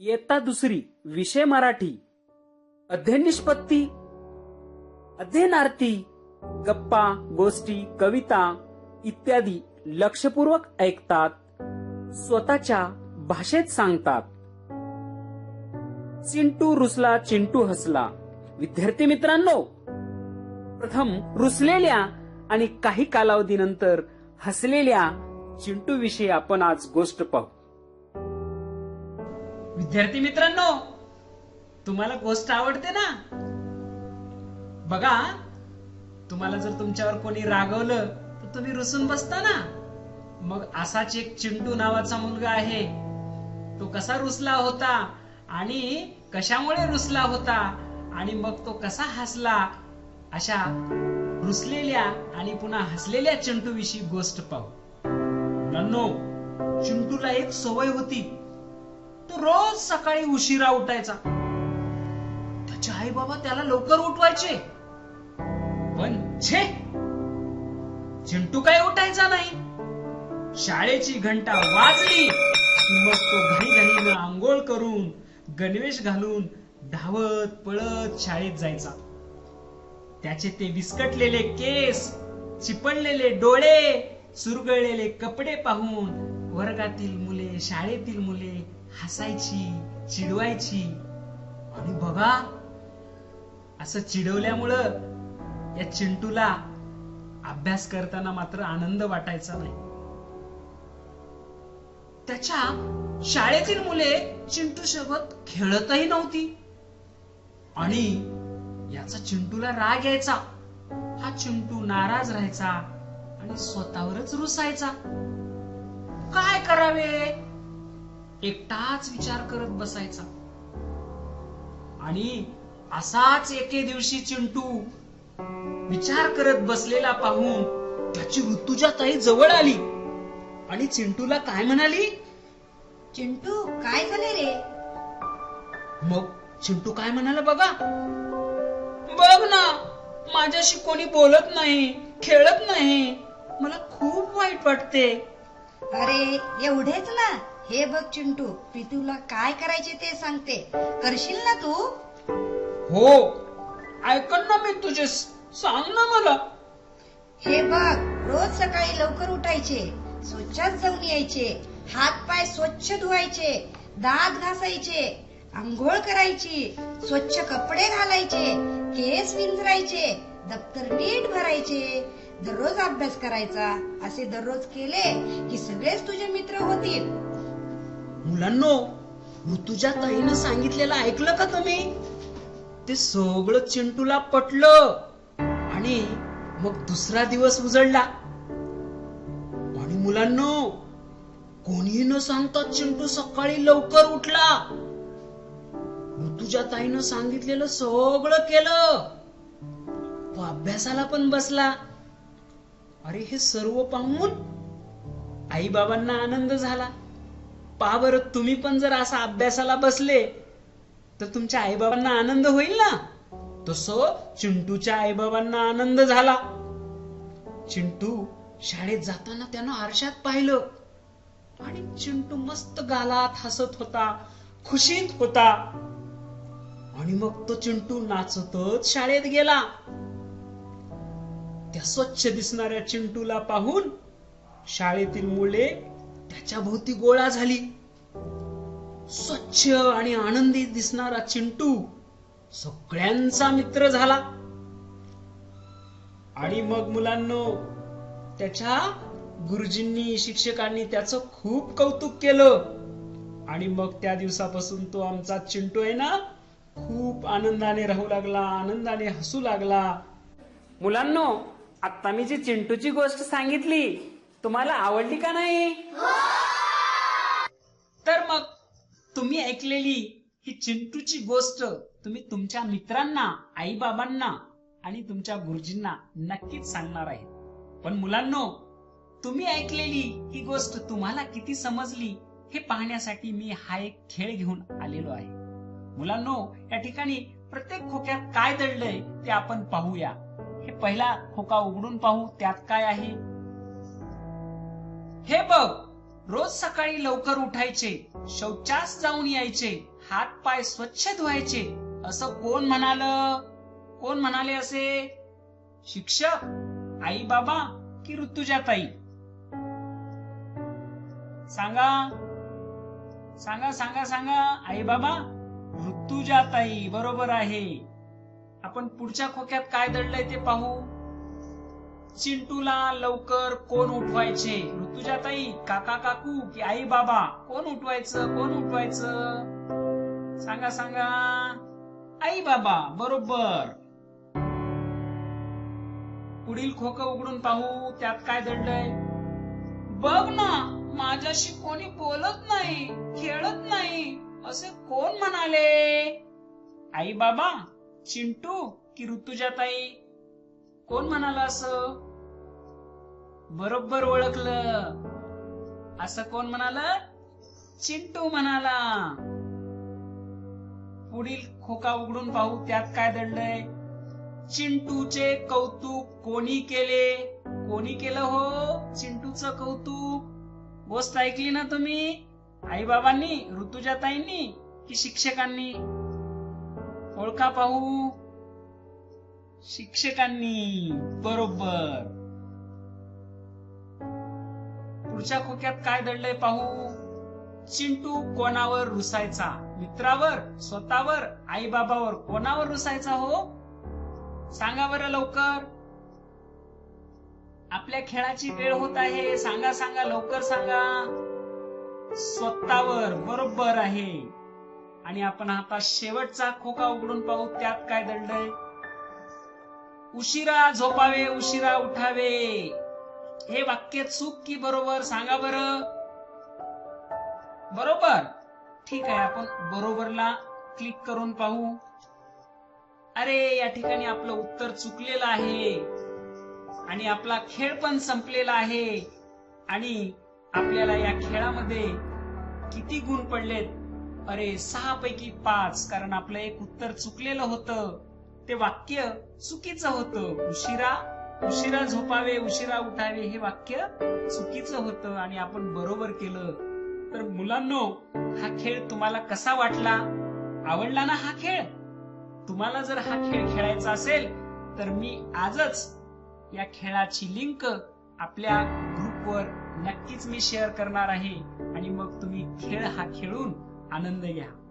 इयत्ता दुसरी विषय मराठी अध्ययन निष्पत्ती अध्ययनार्थी गप्पा गोष्टी कविता इत्यादी लक्षपूर्वक ऐकतात, स्वतःच्या भाषेत सांगतात. चिंटू रुसला चिंटू हसला. विद्यार्थी मित्रांनो, प्रथम रुसलेल्या आणि काही कालावधीनंतर हसलेल्या चिंटू विषयी आपण आज गोष्ट पाहू. विद्यार्थी मित्रांनो, तुम्हाला गोष्ट आवडते ना? बघा, तुम्हाला जर तुमच्यावर कोणी रागवलं तर तुम्ही रुसून बसता ना. मग असाच एक चिंटू नावाचा मुलगा आहे. तो कसा रुसला होता आणि कशामुळे रुसला होता आणि मग तो कसा हसला, अशा रुसलेल्या आणि पुन्हा हसलेल्या चिंटू विषयी गोष्ट पाहू. मुलांनो, चिंटूला एक सवय होती. तो रोज सकाळी उशिरा उठायचा. त्याचे आई बाबा त्याला लवकर उठवायचे, पण छे, चिंटू काय उठायचा नाही. शाळेची घंटा वाजली की मग तो घाईघाईनं आंघोळ करून गणवेश घालून धावत पळत शाळेत जायचा. त्याचे ते विस्कटलेले केस, चिपळलेले डोळे, चुरगळलेले कपडे पाहून वर्गातील मुले, शाळेतील मुले हसायची, चिडवायची. आणि बघा, असं चिडवल्यामुळं या चिंटूला अभ्यास करताना मात्र आनंद वाटायचा नाही. त्याच्या शाळेतील मुले चिंटू सोबत खेळतही नव्हती आणि याचा चिंटूला राग यायचा. हा चिंटू नाराज राहायचा आणि स्वतःवरच रुसायचा. काय करावे, एकटाच विचार करत बसायचा. आणि असाच एके दिवशी चिंटू विचार करत बसलेला पाहून त्याची ऋतुजा ताई जवळ आली आणि चिंटूला काय म्हणाली, चिंटू, काय झाले रे? मग चिंटू काय म्हणाला बघा. बघ ना, माझ्याशी कोणी बोलत नाही, खेळत नाही, मला खूप वाईट वाटते. अरे, एवढेच ना? हे बघ चिंटू, मी तुला काय करायचे ते सांगते, करशील ना तू? हो, ऐकन ना मी तुझे, सांग ना मला. हे बघ, रोज सकाळी लवकर उठायचे, स्वच्छच जाऊन यायचे, हात पाय स्वच्छ धुवायचे, दात घासायचे, आंघोळ करायची, स्वच्छ कपडे घालायचे, केस विंचरायचे, दप्तर नीट भरायचे, दररोज अभ्यास करायचा. असे दररोज केले की सगळेच तुझे मित्र होतील. मुलांनो, ऋतुजा ताईनं सांगितलेलं ऐकलं का तुम्ही? ते सगळं चिंटूला पटलं आणि मग दुसरा दिवस उजळला. आणि मुलांनो, कोणीही न सांगता चिंटू सकाळी लवकर उठला. ऋतुजा ताईनं सांगितलेलं सगळं केलं. तो अभ्यासाला पण बसला. अरे, हे सर्व पाहून आई बाबांना आनंद झाला. पहा बरं, तुम्ही पण जर असा अभ्यासाला बसले तर तुमच्या आई बाबांना आनंद होईल ना. तसं चिंटूच्या आई बाबांना आनंद झाला. चिंटू शाळेत जाताना त्यानं आरशात पाहिलं आणि चिंटू मस्त गालात हसत होता, खुशीत होता. आणि मग तो चिंटू नाचतच शाळेत गेला. त्या स्वच्छ दिसणाऱ्या चिंटूला पाहून शाळेतील मुले त्याच्या भोवती गोळा झाली. स्वच्छ आणि आनंदी दिसणारा चिंटू सगळ्यांचा मित्र झाला. आणि मग मुलांनो, त्याच्या गुरुजींनी, शिक्षकांनी त्याचं खूप कौतुक केलं. आणि मग त्या दिवसापासून तो आमचा चिंटू आहे ना, खूप आनंदाने राहू लागला, आनंदाने हसू लागला. मुलांनो, आता मी जी चिंटूची गोष्ट सांगितली तुम्हाला आवडली का नाही? तर मग तुम्ही ऐकलेली ही चिंटूची गोष्ट तुम्ही तुमच्या मित्रांना, आई बाबांना आणि तुमच्या गुरुजींना नक्कीच सांगणार आहे. पण मुलांनो, तुम्ही ऐकलेली ही गोष्ट तुम्हाला किती समजली हे पाहण्यासाठी मी हा एक खेळ घेऊन आलेलो आहे. मुलांनो, या ठिकाणी प्रत्येक खोक्यात काय दडलंय ते आपण पाहूया. हे पहिला खोका उघडून पाहू, त्यात काय आहे. हे बघ, रोज सकाळी लवकर उठायचे, शौचास जाऊन यायचे, हात पाय स्वच्छ धुवायचे असं कोण म्हणाले असे? शिक्षक, आई बाबा की ऋतुजाताई? सांगा सांगा सांगा सांगा. आई बाबा? ऋतुजाताई बरोबर आहे. आपण पुढच्या खोक्यात काय दडलंय ते पाहू. चिंटूला लवकर कोण उठवायचे? ऋतुजाताई, काका काकू की आई बाबा? कोण उठवायचं? सांगा सांगा. आई बाबा बरोबर. पुढील खोकं उघडून पाहू, त्यात काय दडलंय? बघ ना, माझ्याशी कोणी बोलत नाही, खेळत नाही असे कोण म्हणाले? आई बाबा, चिंटू की ऋतुजाताई? कोण म्हणाला असं? बरोबर ओळखलं. असं कोण म्हणाला? चिंटू म्हणाला. पुढील खोका उघडून पाहू, त्यात काय दडलंय? चिंटूचे कौतुक कोणी केले? कोणी केलं हो चिंटूचं कौतुक? गोष्ट ऐकली ना तुम्ही? आई बाबांनी, ऋतुजाताईंनी की शिक्षकांनी? ओळखा पाहू. शिक्षकांनी. बरोबर. पुढच्या खोक्यात काय दडलंय पाहू. चिंटू कोणावर रुसायचा? मित्रावर, स्वतःवर, आई बाबावर? कोणावर रुसायचा हो? सांगा बरं लवकर. आपल्या खेळाची वेळ होत आहे. सांगा सांगा लवकर सांगा. स्वतःवर. बरोबर आहे. आणि आपण आता शेवटचा खोका उघडून पाहू, त्यात काय दडलंय? उशिरा झोपावे, उशिरा उठावे. हे वाक्य चूक की बरोबर? सांगा बरं. बरोबर. ठीक आहे, आपण बरोबरला क्लिक करून पाहू. अरे, या ठिकाणी आपलं उत्तर चुकलेलं आहे आणि आपला खेळ पण संपलेला आहे. आणि आपल्याला या खेळामध्ये किती गुण पडलेत? अरे, 6 पैकी 5. कारण आपलं एक उत्तर चुकलेलं होतं. ते वाक्य चुकीचं होतं. उशिरा झोपावे, उशिरा उठावे हे वाक्य चुकीचं होतं आणि आपण बरोबर केलं. तर मुलांनो, हा खेळ तुम्हाला कसा वाटला? आवडला ना हा खेळ? तुम्हाला जर हा खेळ खेळायचा असेल तर मी आजच या खेळाची लिंक आपल्या ग्रुपवर नक्कीच मी शेअर करणार आहे आणि मग तुम्ही खेळ हा खेळून आनंद घ्या.